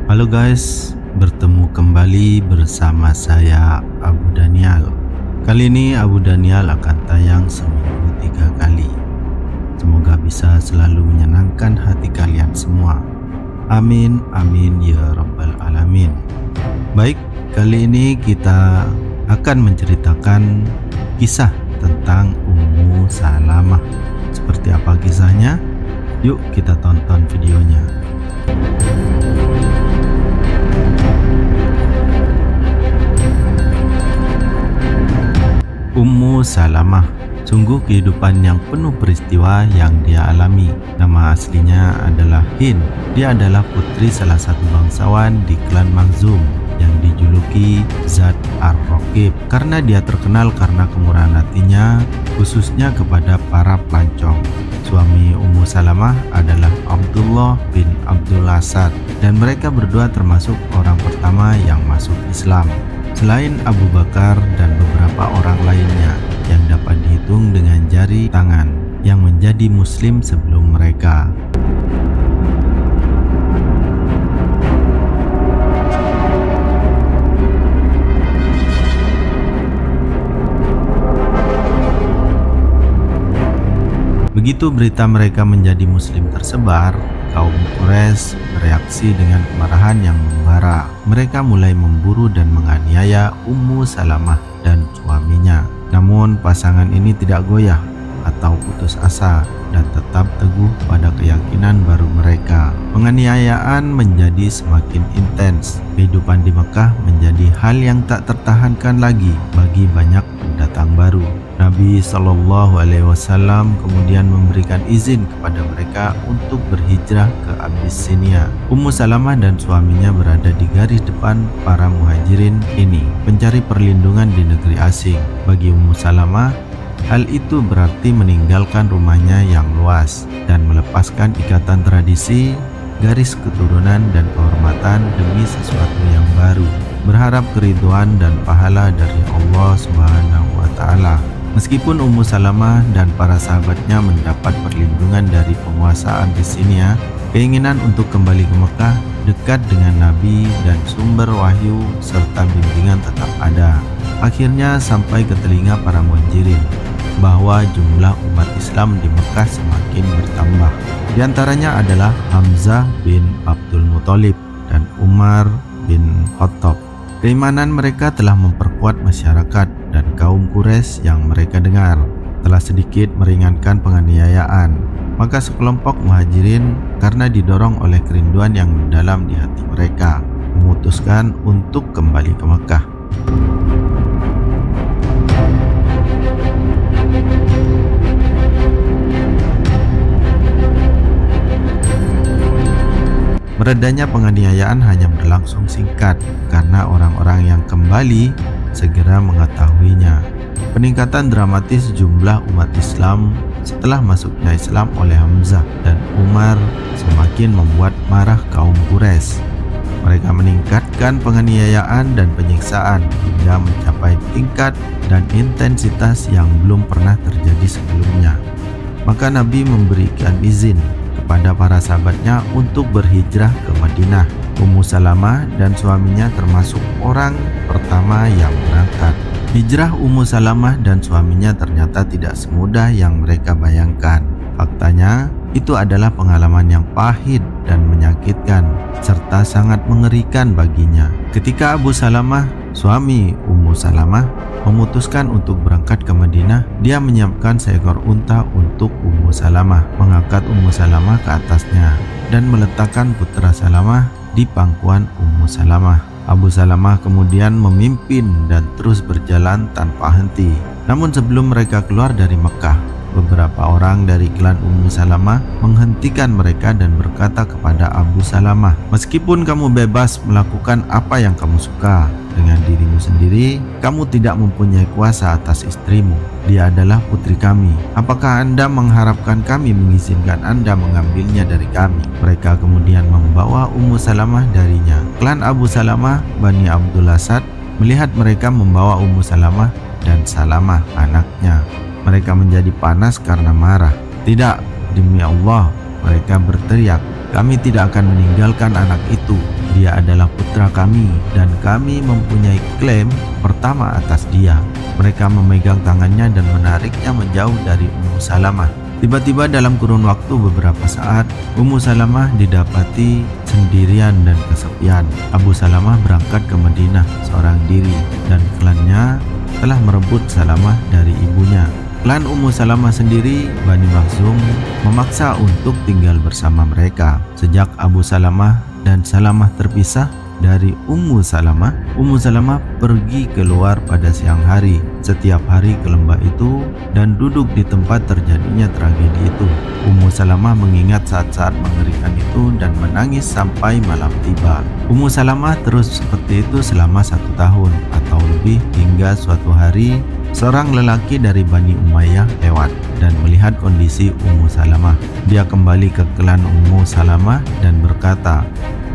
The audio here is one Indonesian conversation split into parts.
Halo guys, bertemu kembali bersama saya Abu Danial. Kali ini Abu Danial akan tayang seminggu 3 kali. Semoga bisa selalu menyenangkan hati kalian semua. Amin, amin ya rabbal alamin. Baik, kali ini kita akan menceritakan kisah tentang Ummu Salamah. Seperti apa kisahnya? Yuk kita tonton videonya. Ummu Salamah, sungguh kehidupan yang penuh peristiwa yang dia alami. Nama aslinya adalah Hind. Dia adalah putri salah satu bangsawan di klan Makhzum yang dijuluki Zat Ar-Raqib karena dia terkenal karena kemurahan hatinya, khususnya kepada para pelancong. Suami Ummu Salamah adalah Abdullah bin Abdul Asad dan mereka berdua termasuk orang pertama yang masuk Islam. Selain Abu Bakar dan beberapa orang lainnya yang dapat dihitung dengan jari tangan yang menjadi muslim sebelum mereka. Begitu berita mereka menjadi muslim tersebar, kaum Quraisy bereaksi dengan kemarahan yang membara. Mereka mulai memburu dan menganiaya Ummu Salamah dan suaminya. Namun pasangan ini tidak goyah atau putus asa dan tetap teguh pada keyakinan baru mereka. Penganiayaan menjadi semakin intens. Kehidupan di Mekah menjadi hal yang tak tertahankan lagi bagi banyak pendatang baru. Nabi Shallallahu Alaihi Wasallam kemudian memberikan izin kepada mereka untuk berhijrah ke Abyssinia. Ummu Salamah dan suaminya berada di garis depan para muhajirin ini, mencari perlindungan di negeri asing. Bagi Ummu Salamah, hal itu berarti meninggalkan rumahnya yang luas dan melepaskan ikatan tradisi, garis keturunan dan kehormatan demi sesuatu yang baru, berharap keridhaan dan pahala dari Allah Subhanahu wa Ta'ala. Meskipun Ummu Salamah dan para sahabatnya mendapat perlindungan dari penguasa Abyssinia, keinginan untuk kembali ke Mekah, dekat dengan Nabi dan sumber wahyu serta bimbingan tetap ada. Akhirnya sampai ke telinga para muhajirin bahwa jumlah umat Islam di Mekah semakin bertambah. Di antaranya adalah Hamzah bin Abdul Muthalib dan Umar bin Khattab. Keimanan mereka telah memperkuat masyarakat dan kaum Quraisy yang mereka dengar telah sedikit meringankan penganiayaan. Maka sekelompok muhajirin karena didorong oleh kerinduan yang mendalam di hati mereka memutuskan untuk kembali ke Mekah. Meredanya penganiayaan hanya berlangsung singkat karena orang-orang yang kembali segera mengetahuinya. Peningkatan dramatis jumlah umat Islam setelah masuknya Islam oleh Hamzah dan Umar semakin membuat marah kaum Quraisy. Mereka meningkatkan penganiayaan dan penyiksaan hingga mencapai tingkat dan intensitas yang belum pernah terjadi sebelumnya. Maka Nabi memberikan izin kepada para sahabatnya untuk berhijrah ke Madinah. Ummu Salamah dan suaminya termasuk orang pertama yang berangkat. Hijrah Ummu Salamah dan suaminya ternyata tidak semudah yang mereka bayangkan. Faktanya, itu adalah pengalaman yang pahit dan menyakitkan serta sangat mengerikan baginya. Ketika Abu Salamah, suami Ummu Salamah, memutuskan untuk berangkat ke Madinah, dia menyiapkan seekor unta untuk Ummu Salamah, mengangkat Ummu Salamah ke atasnya, dan meletakkan putra Salamah di pangkuan Ummu Salamah. Abu Salamah kemudian memimpin dan terus berjalan tanpa henti. Namun sebelum mereka keluar dari Mekah, beberapa orang dari klan Ummu Salamah menghentikan mereka dan berkata kepada Abu Salamah, "Meskipun kamu bebas melakukan apa yang kamu suka dengan dirimu sendiri, kamu tidak mempunyai kuasa atas istrimu. Dia adalah putri kami. Apakah Anda mengharapkan kami mengizinkan Anda mengambilnya dari kami?" Mereka kemudian membawa Ummu Salamah darinya. Klan Abu Salamah, Bani Abdul Asad, melihat mereka membawa Ummu Salamah dan Salamah anaknya. Mereka menjadi panas karena marah. "Tidak, demi Allah," mereka berteriak, "kami tidak akan meninggalkan anak itu. Dia putra kami dan kami mempunyai klaim pertama atas dia." Mereka memegang tangannya dan menariknya menjauh dari Ummu Salamah. Tiba-tiba dalam kurun waktu beberapa saat, Ummu Salamah didapati sendirian dan kesepian. Abu Salamah berangkat ke Madinah seorang diri dan klannya telah merebut Salamah dari ibunya. Klan Ummu Salamah sendiri, Bani Makhzum, memaksa untuk tinggal bersama mereka. Sejak Abu Salamah dan Salamah terpisah dari Ummu Salamah pergi keluar pada siang hari setiap hari ke lembah itu dan duduk di tempat terjadinya tragedi itu. Ummu Salamah mengingat saat-saat mengerikan itu dan menangis sampai malam tiba. Ummu Salamah terus seperti itu selama 1 tahun atau lebih hingga suatu hari seorang lelaki dari Bani Umayyah lewat dan melihat kondisi Ummu Salamah. Dia kembali ke klan Ummu Salamah dan berkata,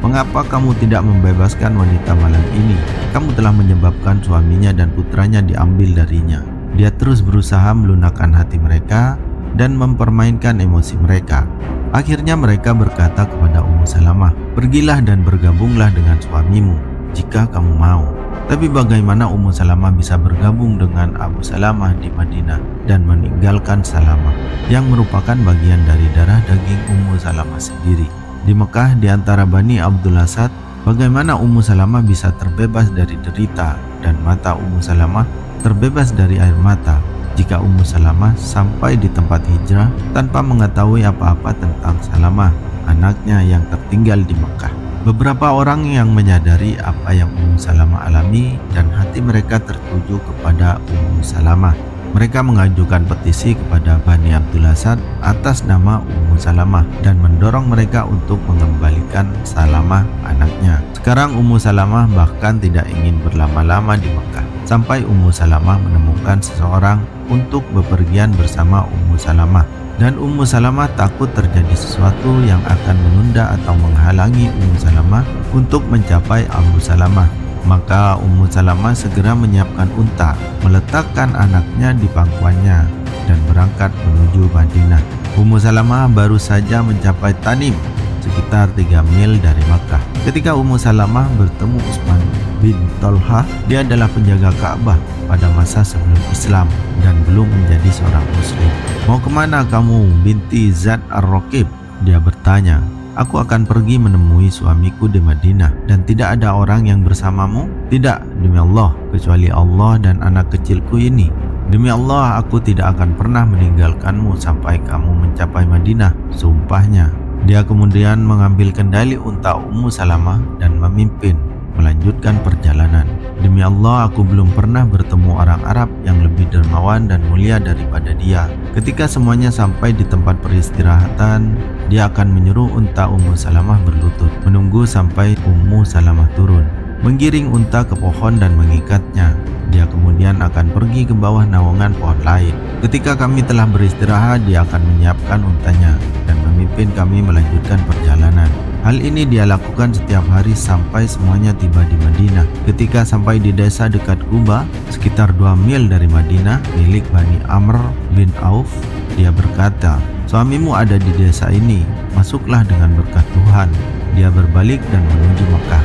"Mengapa kamu tidak membebaskan wanita malang ini? Kamu telah menyebabkan suaminya dan putranya diambil darinya." Dia terus berusaha melunakkan hati mereka dan mempermainkan emosi mereka. Akhirnya mereka berkata kepada Ummu Salamah, "Pergilah dan bergabunglah dengan suamimu jika kamu mau." Tapi bagaimana Ummu Salamah bisa bergabung dengan Abu Salamah di Madinah dan meninggalkan Salamah yang merupakan bagian dari darah daging Ummu Salamah sendiri? Di Mekah di antara Bani Abdul Asad, bagaimana Ummu Salamah bisa terbebas dari derita dan mata Ummu Salamah terbebas dari air mata jika Ummu Salamah sampai di tempat hijrah tanpa mengetahui apa-apa tentang Salamah, anaknya yang tertinggal di Mekah? Beberapa orang yang menyadari apa yang Ummu Salamah alami dan hati mereka tertuju kepada Ummu Salamah. Mereka mengajukan petisi kepada Bani Abdul Asad atas nama Ummu Salamah dan mendorong mereka untuk mengembalikan Salamah anaknya. Sekarang Ummu Salamah bahkan tidak ingin berlama-lama di Mekah sampai Ummu Salamah menemukan seseorang untuk bepergian bersama Ummu Salamah. Dan Ummu Salamah takut terjadi sesuatu yang akan menunda atau menghalangi Ummu Salamah untuk mencapai Abu Salamah. Maka Ummu Salamah segera menyiapkan unta, meletakkan anaknya di pangkuannya dan berangkat menuju Madinah. Ummu Salamah baru saja mencapai Tanim, sekitar 3 mil dari Makkah. Ketika Ummu Salamah bertemu Utsman bin Thalhah, dia adalah penjaga Ka'bah pada masa sebelum Islam dan belum menjadi seorang muslim. "Mau kemana kamu, binti Zat Ar-Raqib?" dia bertanya. "Aku akan pergi menemui suamiku di Madinah dan tidak ada orang yang bersamamu?" "Tidak, demi Allah, kecuali Allah dan anak kecilku ini." "Demi Allah, aku tidak akan pernah meninggalkanmu sampai kamu mencapai Madinah," sumpahnya. Dia kemudian mengambil kendali unta Ummu Salamah dan memimpin melanjutkan perjalanan. "Demi Allah, aku belum pernah bertemu orang Arab yang lebih dermawan dan mulia daripada dia." Ketika semuanya sampai di tempat peristirahatan, dia akan menyuruh unta Ummu Salamah berlutut, menunggu sampai Ummu Salamah turun, menggiring unta ke pohon dan mengikatnya. Dia kemudian akan pergi ke bawah naungan pohon lain. Ketika kami telah beristirahat, dia akan menyiapkan untanya dan memimpin kami melanjutkan perjalanan. Hal ini dia lakukan setiap hari sampai semuanya tiba di Madinah. Ketika sampai di desa dekat Quba, sekitar 2 mil dari Madinah, milik Bani Amr bin Auf, dia berkata, "Suamimu ada di desa ini, masuklah dengan berkat Tuhan." Dia berbalik dan menuju Mekah.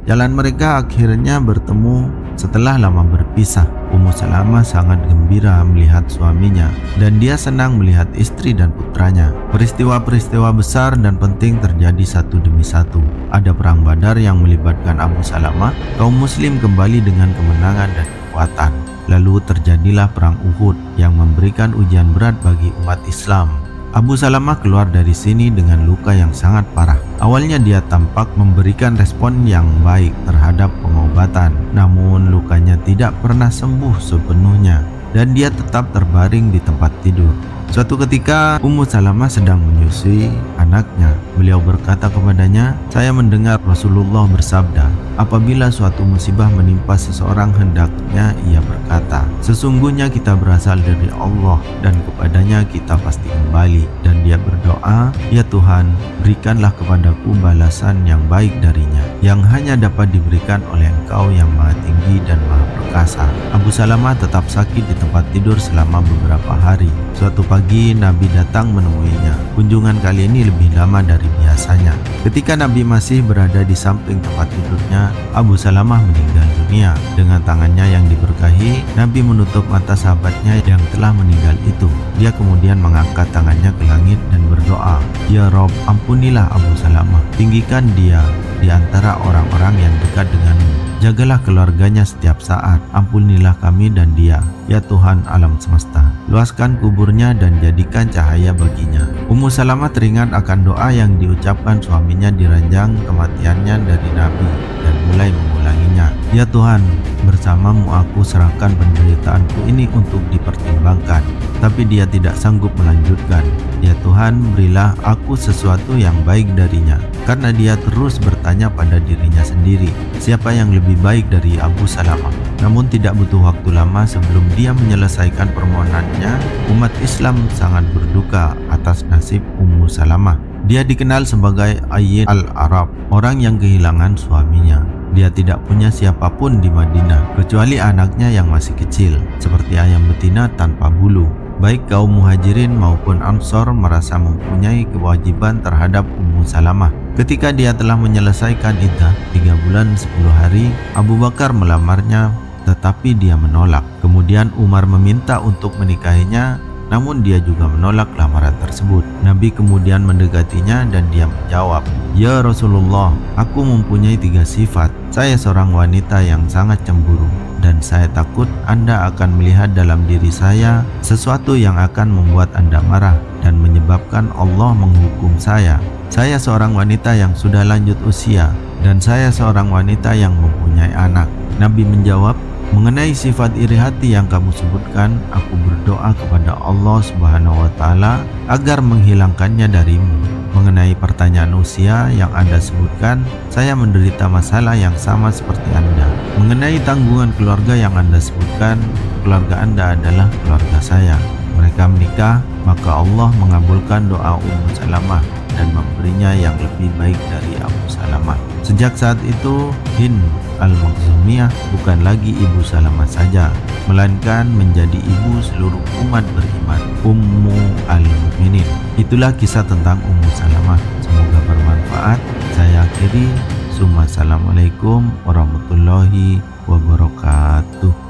Jalan mereka akhirnya bertemu setelah lama berpisah. Ummu Salamah sangat gembira melihat suaminya dan dia senang melihat istri dan putranya. Peristiwa-peristiwa besar dan penting terjadi satu demi satu. Ada perang Badar yang melibatkan Abu Salamah. Kaum muslim kembali dengan kemenangan dan kekuatan. Lalu terjadilah perang Uhud yang memberikan ujian berat bagi umat Islam. Abu Salamah keluar dari sini dengan luka yang sangat parah. Awalnya dia tampak memberikan respon yang baik terhadap pengobatan, namun lukanya tidak pernah sembuh sepenuhnya dan dia tetap terbaring di tempat tidur. Suatu ketika Ummu Salamah sedang menyusui anaknya. Beliau berkata kepadanya, "Saya mendengar Rasulullah bersabda, apabila suatu musibah menimpa seseorang hendaknya ia berkata, sesungguhnya kita berasal dari Allah dan kepadanya kita pasti kembali." Dan dia berdoa, "Ya Tuhan, berikanlah kepadaku balasan yang baik darinya, yang hanya dapat diberikan oleh Engkau yang Maha Tinggi dan Maha Perkasa." perkasa. Abu Salamah tetap sakit di tempat tidur selama beberapa hari. Suatu pagi Nabi datang menemuinya. Kunjungan kali ini lebih lama dari biasanya. Ketika Nabi masih berada di samping tempat tidurnya, Abu Salamah meninggal dunia. Dengan tangannya yang diberkahi, Nabi menutup mata sahabatnya yang telah meninggal itu. Dia kemudian mengangkat tangannya ke langit dan berdoa, "Ya Rob, ampunilah Abu Salamah, tinggikan dia di antara orang-orang yang dekat denganmu. Jagalah keluarganya setiap saat, ampunilah kami dan dia, ya Tuhan alam semesta. Luaskan kuburnya dan jadikan cahaya baginya." Ummu Salamah teringat akan doa yang diucapkan suaminya di ranjang kematiannya dari Nabi dan mulai mengulanginya. "Ya Tuhan, bersamamu aku serahkan penderitaanku ini untuk dipertimbangkan." Tapi dia tidak sanggup melanjutkan. "Ya Tuhan, berilah aku sesuatu yang baik darinya." Karena dia terus bertanya pada dirinya sendiri, siapa yang lebih baik dari Abu Salamah. Namun tidak butuh waktu lama sebelum dia menyelesaikan permohonannya, umat Islam sangat berduka atas nasib Ummu Salamah. Dia dikenal sebagai Ayyid al-Arab, orang yang kehilangan suaminya. Dia tidak punya siapapun di Madinah, kecuali anaknya yang masih kecil, seperti ayam betina tanpa bulu. Baik kaum muhajirin maupun ansor merasa mempunyai kewajiban terhadap Ummu Salamah. Ketika dia telah menyelesaikan iddah 3 bulan 10 hari, Abu Bakar melamarnya, tetapi dia menolak. Kemudian Umar meminta untuk menikahinya, namun dia juga menolak lamaran tersebut. Nabi kemudian mendekatinya dan dia menjawab, "Ya Rasulullah, aku mempunyai 3 sifat. Saya seorang wanita yang sangat cemburu, dan saya takut Anda akan melihat dalam diri saya sesuatu yang akan membuat Anda marah dan menyebabkan Allah menghukum saya. Saya seorang wanita yang sudah lanjut usia, dan saya seorang wanita yang mempunyai anak." Nabi menjawab, "Mengenai sifat iri hati yang kamu sebutkan, aku berdoa kepada Allah Subhanahu wa Ta'ala agar menghilangkannya darimu. Mengenai pertanyaan usia yang Anda sebutkan, saya menderita masalah yang sama seperti Anda. Mengenai tanggungan keluarga yang Anda sebutkan, keluarga Anda adalah keluarga saya. Mereka menikah, maka Allah mengabulkan doa Ummu Salamah dan memberinya yang lebih baik dari Abu Salamah." Sejak saat itu, Hind al-Makhzumiyah bukan lagi ibu Salamah saja, melainkan menjadi ibu seluruh umat beriman, Ummu al-Mukminin. Itulah kisah tentang Ummu Salamah. Semoga bermanfaat. Saya akhiri. Assalamualaikum warahmatullahi wabarakatuh.